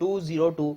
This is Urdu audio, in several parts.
202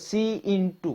C/2।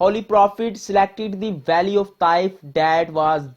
Holy Prophet selected the valley of Taif that was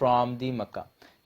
from the Mecca।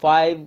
5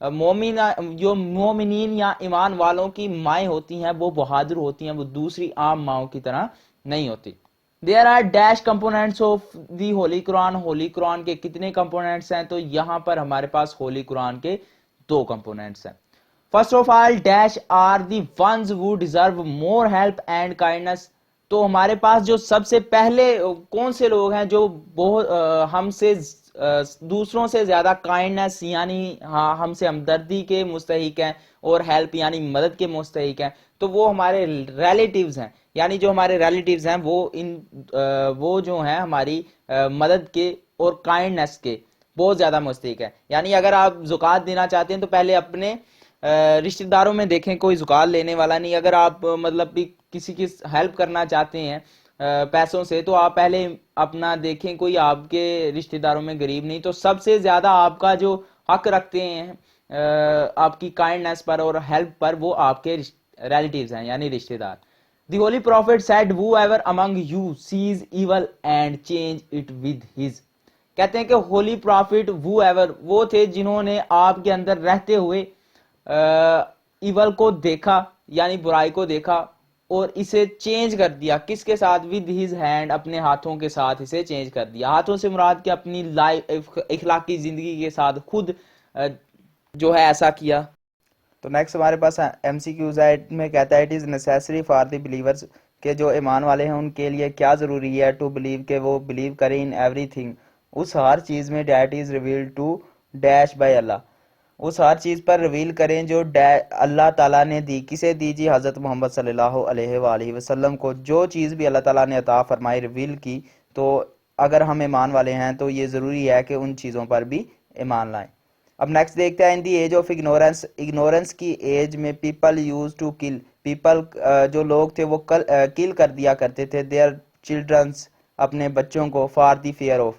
مومنہ جو مومنین یا ایمان والوں کی مائیں ہوتی ہیں وہ بہادر ہوتی ہیں، وہ دوسری عام ماؤں کی طرح نہیں ہوتی. There are dash components of the holy Quran. Holy Quran کے کتنے کمپوننٹس ہیں؟ تو یہاں پر ہمارے پاس ہولی قرآن کے 2 کمپوننٹس ہیں. First of all dash are the ones who deserve more help and kindness. تو ہمارے پاس جو سب سے پہلے کون سے لوگ ہیں جو بہت ہم سے دوسروں سے زیادہ کائنڈنس یعنی ہم سے ہمدردی کے مستحق ہیں اور ہیلپ یعنی مدد کے مستحق ہیں؟ تو وہ ہمارے ریلیٹیوز ہیں. یعنی جو ہمارے ریلیٹیوز ہیں وہ جو ہیں ہماری مدد کے اور کائنڈنس کے بہت زیادہ مستحق ہیں. یعنی اگر آپ زکوٰۃ دینا چاہتے ہیں تو پہلے اپنے رشتہ داروں میں دیکھیں، کوئی زکوٰۃ لینے والا نہیں. اگر آپ مطلب بھی کسی کی ہیلپ کرنا چاہتے ہیں پیسوں سے تو آپ پہلے اپنا دیکھیں کوئی آپ کے رشتہ داروں میں غریب نہیں. تو سب سے زیادہ آپ کا جو حق رکھتے ہیں آپ کی کائنڈنس پر اور ہیلپ پر وہ آپ کے ریلیٹیوز ہیں یعنی رشتہ دار. The Holy Prophet said, whoever among you sees evil and change it with his. کہتے ہیں کہ ہولی پرافٹ whoever وہ تھے جنہوں نے آپ کے اندر رہتے ہوئے ایول کو دیکھا یعنی برائی کو دیکھا اور اسے چینج کر دیا. کس کے ساتھ؟ with his hand، اپنے ہاتھوں کے ساتھ اسے چینج کر دیا. ہاتھوں سے مراد کہ اپنی لائف اخلاقی زندگی کے ساتھ خود جو ہے ایسا کیا. تو نیکسٹ ہمارے پاس ایم سی کیو زائد میں کہتا ہے it is necessary for the believers کہ جو ایمان والے ہیں ان کے لیے کیا ضروری ہے ٹو بلیو کہ وہ بلیو کریں ان ایوری تھنگ، اس ہر چیز میں that is revealed to dash by Allah, اس ہر چیز پر ریویل کریں جو اللہ تعالیٰ نے دی. کسے دی جی؟ حضرت محمد صلی اللہ علیہ وآلہ وسلم کو. جو چیز بھی اللہ تعالیٰ نے عطا فرمائی ریویل کی، تو اگر ہم ایمان والے ہیں تو یہ ضروری ہے کہ ان چیزوں پر بھی ایمان لائیں. اب نیکسٹ دیکھتے ہیں in the age of ignorance. Ignorance کی ایج میں people used to kill, people جو لوگ تھے وہ کل کر دیا کرتے تھے دیئر چلڈرنس، اپنے بچوں کو، فار دی فیئر آف.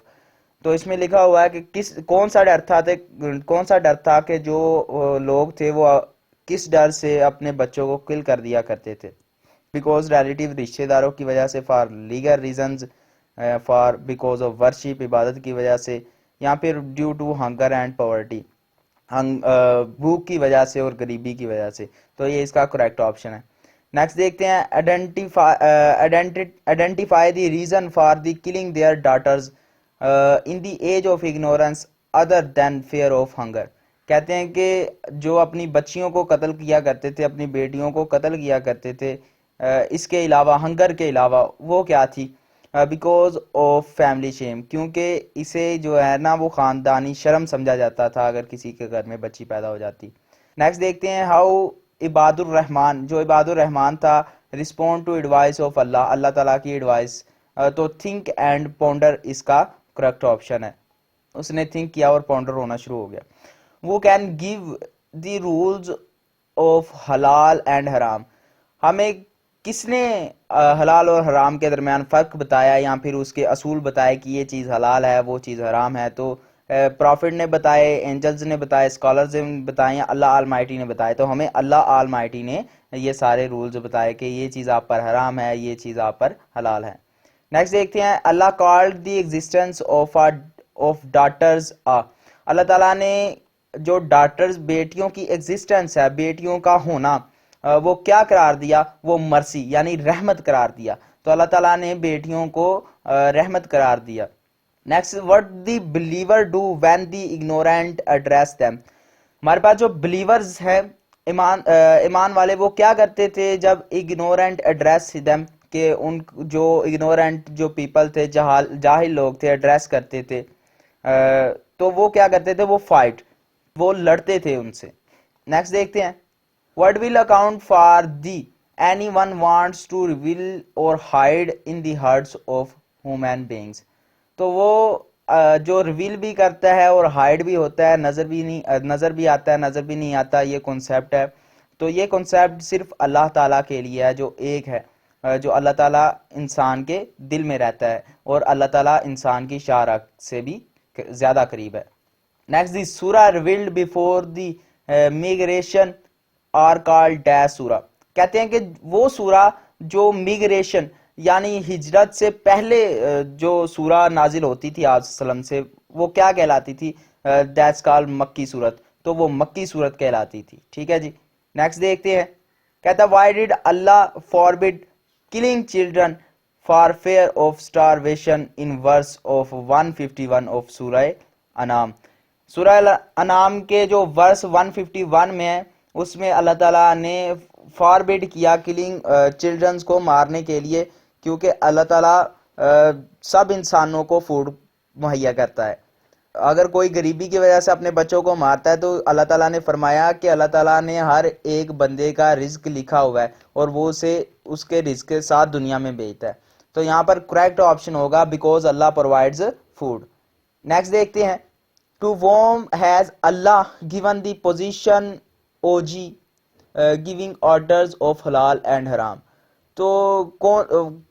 تو اس میں لکھا ہوا ہے کہ کون سا ڈر تھا کہ جو لوگ تھے وہ کس ڈر سے اپنے بچوں کو کل کر دیا کرتے تھے؟ بیکاز ریلیٹیو، رشتے داروں کی وجہ سے، for legal reasons, for because of worship, عبادت کی وجہ سے، یا پھر due to hunger and poverty, بھوک کی وجہ سے اور غریبی کی وجہ سے. تو یہ اس کا کریکٹ آپشن ہے. نیکسٹ دیکھتے ہیں identify the reason for the killing their daughters in the age of ignorance other than fear of hunger. کہتے ہیں کہ جو اپنی بچیوں کو قتل کیا کرتے تھے، اپنی بیٹیوں کو قتل کیا کرتے تھے اس کے علاوہ، ہنگر کے علاوہ، وہ کیا تھی؟ بیکاز آف فیملی شیم، کیونکہ اسے جو ہے نا وہ خاندانی شرم سمجھا جاتا تھا اگر کسی کے گھر میں بچی پیدا ہو جاتی. نیکسٹ دیکھتے ہیں ہاؤ عباد الرحمان، جو عباد الرحمان تھا، رسپونڈ ٹو ایڈوائس آف اللہ، اللہ تعالیٰ کی ایڈوائس. تو تھنک اینڈ پونڈر اس کا کریکٹ آپشن ہے. اس نے تھنک کیا اور پونڈر ہونا شروع ہو گیا. وہ can gave the rules of حلال اینڈ حرام. ہمیں کس نے حلال اور حرام کے درمیان فرق بتایا یا پھر اس کے اصول بتائے کہ یہ چیز حلال ہے وہ چیز حرام ہے؟ تو پروفٹ نے بتائے، اینجلز نے بتائے، اسکالرز نے بتائے، یا اللہ آل مائٹی نے بتائے؟ تو ہمیں اللہ آل مائٹی نے یہ سارے رولز بتائے کہ یہ چیز آپ پر حرام ہے، یہ چیز آپ پر حلال ہے. نیکسٹ دیکھتے ہیں Allah called the existence of daughters Allah تعالیٰ نے جو ڈاٹرز، بیٹیوں کی ایگزسٹنس ہے، بیٹیوں کا ہونا، وہ کیا قرار دیا؟ وہ مرسی یعنی رحمت قرار دیا. تو اللہ تعالیٰ نے بیٹیوں کو رحمت قرار دیا. Next what the believer do when the ignorant address them. ہمارے پاس جو بلیورز ہیں، ایمان والے، وہ کیا کرتے تھے جب ignorant address them، کہ ان جو ignorant جو پیپل تھے، جاہل لوگ تھے، ایڈریس کرتے تھے، تو وہ کیا کرتے تھے؟ وہ فائٹ، وہ لڑتے تھے ان سے. نیکسٹ دیکھتے ہیں what will account for the anyone wants to reveal or hide in the hearts of human beings. تو وہ جو ریویل بھی کرتا ہے اور ہائڈ بھی ہوتا ہے، نظر بھی آتا ہے، نظر بھی نہیں آتا، یہ کنسیپٹ ہے. تو یہ کنسیپٹ صرف اللہ تعالیٰ کے لیے ہے جو ایک ہے، جو اللہ تعالیٰ انسان کے دل میں رہتا ہے اور اللہ تعالیٰ انسان کی شارع سے بھی زیادہ قریب ہے. نیکسٹ دی سورہ revealed before the migration are called dash سورہ. کہتے ہیں کہ وہ سورہ جو میگریشن یعنی ہجرت سے پہلے جو سورہ نازل ہوتی تھی آپ وسلم سے، وہ کیا کہلاتی تھی؟ دیٹس کال مکی سورت. تو وہ مکی صورت کہلاتی تھی. ٹھیک ہے جی. نیکسٹ دیکھتے ہیں. کہتا why did Allah forbid killing children for fear of starvation in verse of 151 of سورہ انعام. سورہ انعام کے جو ورس 151 میں ہے اس میں اللہ تعالیٰ نے فاربڈ کیا کلنگ چلڈرنس کو مارنے کے لیے، کیونکہ اللہ تعالیٰ سب انسانوں کو فوڈ مہیا کرتا ہے. اگر کوئی غریبی کی وجہ سے اپنے بچوں کو مارتا ہے تو اللہ تعالیٰ نے فرمایا کہ اللہ تعالیٰ نے ہر ایک بندے کا رزق لکھا ہوا ہے اور وہ اسے اس کے رزق کے ساتھ دنیا میں بھیجتا ہے. تو یہاں پر کریکٹ آپشن ہوگا بیکوز اللہ پرووائڈز فوڈ. نیکسٹ دیکھتے ہیں. To whom has Allah given the position OG giving orders of halal and haram. تو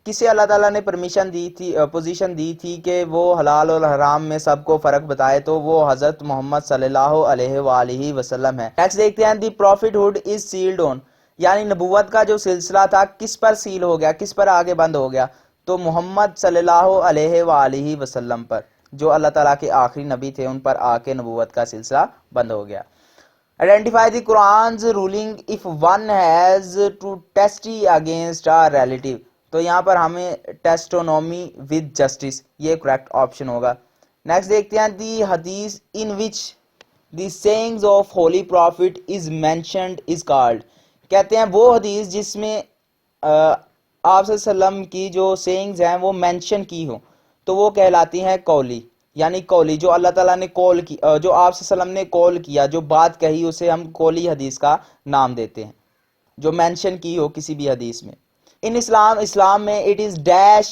کسے اللہ تعالیٰ نے پرمیشن دی تھی، پوزیشن دی تھی کہ وہ حلال اور حرام میں سب کو فرق بتائے؟ تو وہ حضرت محمد صلی اللہ علیہ وآلہ وسلم ہے. نیکسٹ دیکھتے ہیں. دی prophethood is sealed on، یعنی نبوت کا جو سلسلہ تھا کس پر سیل ہو گیا، کس پر آگے بند ہو گیا؟ تو محمد صلی اللہ علیہ وآلہ وسلم پر، جو اللہ تعالیٰ کے آخری نبی تھے، ان پر آ کے نبوت کا سلسلہ بند ہو گیا. Identify the Quran's ruling if one has to testify against a relative. تو یہاں پر ہمیں testimony with justice، یہ کریکٹ آپشن ہوگا. نیکسٹ دیکھتے ہیں. دی حدیث in which the sayings of holy prophet is mentioned is called. کہتے ہیں وہ حدیث جس میں آپ صلی اللہ علیہ وسلم کی جو سینگز ہیں وہ مینشن کی ہوں تو وہ کہلاتی ہیں قولی. یعنی قولی جو اللہ تعالیٰ نے کال کی، جو آپ صلی اللہ علیہ وسلم نے کال کیا، جو بات کہی، اسے ہم قولی حدیث کا نام دیتے ہیں، جو مینشن کی ہو کسی بھی حدیث میں. ان اسلام میں it is dash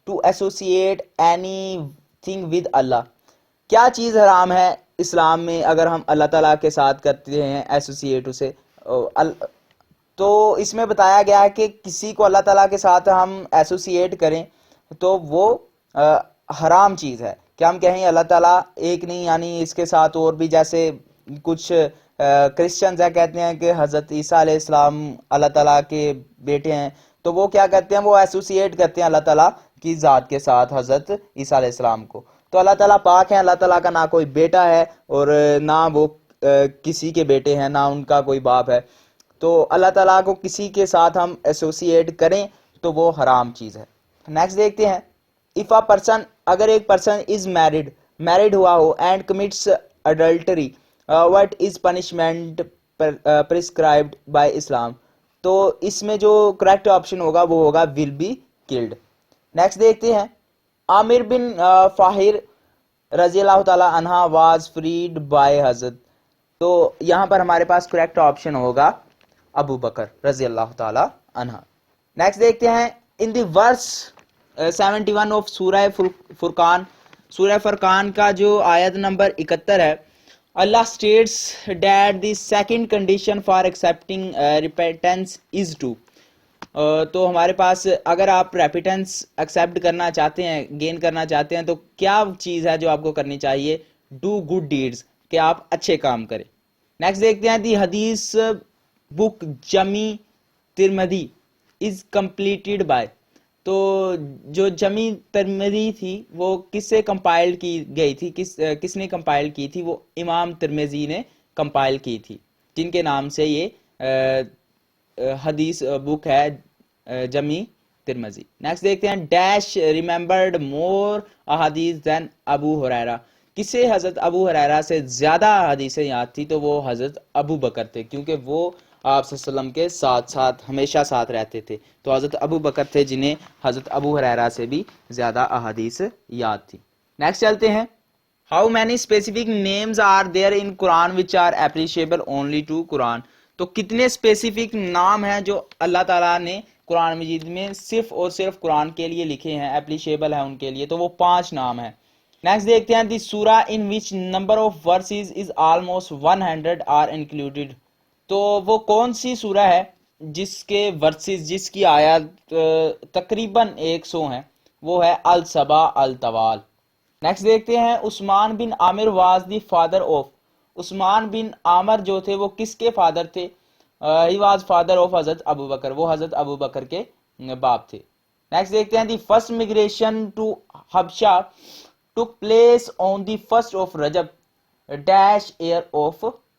to associate any thing with اللہ. کیا چیز حرام ہے اسلام میں اگر ہم اللہ تعالیٰ کے ساتھ کرتے ہیں ایسوسیٹ اسے؟ تو اس میں بتایا گیا ہے کہ کسی کو اللہ تعالیٰ کے ساتھ ہم ایسوسیٹ کریں تو وہ حرام چیز ہے. کہ ہم کہیں اللہ تعالیٰ ایک نہیں، یعنی اس کے ساتھ اور بھی، جیسے کچھ کرسچنز ہیں کہتے ہیں کہ حضرت عیسیٰ علیہ السلام اللہ تعالیٰ کے بیٹے ہیں، تو وہ کیا کرتے ہیں، وہ ایسوسیٹ کرتے ہیں اللہ تعالیٰ کی ذات کے ساتھ حضرت عیسیٰ علیہ السلام کو. تو اللہ تعالیٰ پاک ہیں، اللہ تعالیٰ کا نہ کوئی بیٹا ہے اور نہ وہ کسی کے بیٹے ہیں، نہ ان کا کوئی باپ ہے. تو اللہ تعالیٰ کو کسی کے ساتھ ہم ایسوسیٹ کریں تو وہ حرام چیز ہے. نیکسٹ دیکھتے ہیں. if a person، اگر ایک پرسن از میرڈ ہوا ہو and commits adultery what is punishment prescribed by Islam. تو اس میں جو کریکٹ آپشن ہوگا وہ ہوگا will be killed. نیکسٹ دیکھتے ہیں. عامر بن فاہر رضی اللہ تعالی عنہ was freed by حضرت. تو یہاں پر ہمارے پاس کریکٹ آپشن ہوگا ابو بکر رضی اللہ تعالی عنہ. نیکسٹ دیکھتے ہیں. ان دی ورس 71 آف سورہ فرقان، سورہ فرقان کا جو آیت نمبر 71 ہے، اللہ states that the second condition for accepting repentance is to. تو ہمارے پاس اگر آپ ریپیٹنس ایکسیپٹ کرنا چاہتے ہیں، گین کرنا چاہتے ہیں، تو کیا چیز ہے جو آپ کو کرنی چاہیے؟ ڈو گڈ ڈیڈز، کہ آپ اچھے کام کریں. نیکسٹ دیکھتے ہیں. دی حدیث بک جمی ترمذی از کمپلیٹڈ بائی. تو جو جمی ترمذی تھی وہ کس سے کمپائل کی گئی تھی؟ کس نے کمپائل کی تھی؟ وہ امام ترمذی نے کمپائل کی تھی، جن کے نام سے یہ حدیث بک ہے جمی ترمذی. نیکسٹ دیکھتے ہیں. ڈیش ریممبرڈ مور احادیث دین ابو ہریرہ. کسے حضرت ابو ہریرہ سے زیادہ حدیثیں یاد تھی؟ تو وہ حضرت ابو بکر تھے، کیونکہ وہ آپ صلی اللہ علیہ وسلم کے ساتھ ہمیشہ ساتھ رہتے تھے. تو حضرت ابو بکر تھے جنہیں حضرت ابو ہریرہ سے بھی زیادہ احادیث یاد تھی. نیکسٹ چلتے ہیں. How many specific names are there in Quran which are applicable only to Quran. تو کتنے اسپیسیفک نام ہیں جو اللہ تعالیٰ نے قرآن مجید میں صرف اور صرف قرآن کے لیے لکھے ہیں، اپریشیبل ہیں ان کے لیے؟ تو وہ 5 نام ہیں. نیکسٹ دیکھتے ہیں. The Surah in which number of verses is almost 100 are included. تو وہ کون سی سورہ ہے جس کے ورسز، جس کی آیات تقریباً 100 ہیں؟ وہ ہے الصبا الطوال. نیکسٹ دیکھتے ہیں. عثمان بن عامر واز دی فادر آف. عثمان بن عامر جو تھے وہ کس کے فادر تھے؟ ہی واز فادر آف حضرت ابو بکر. وہ حضرت ابو بکر کے باپ تھے. نیکسٹ دیکھتے ہیں. The first migration to Habasha took place on the 1st of Rajab dash year of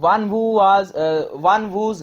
one whose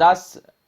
10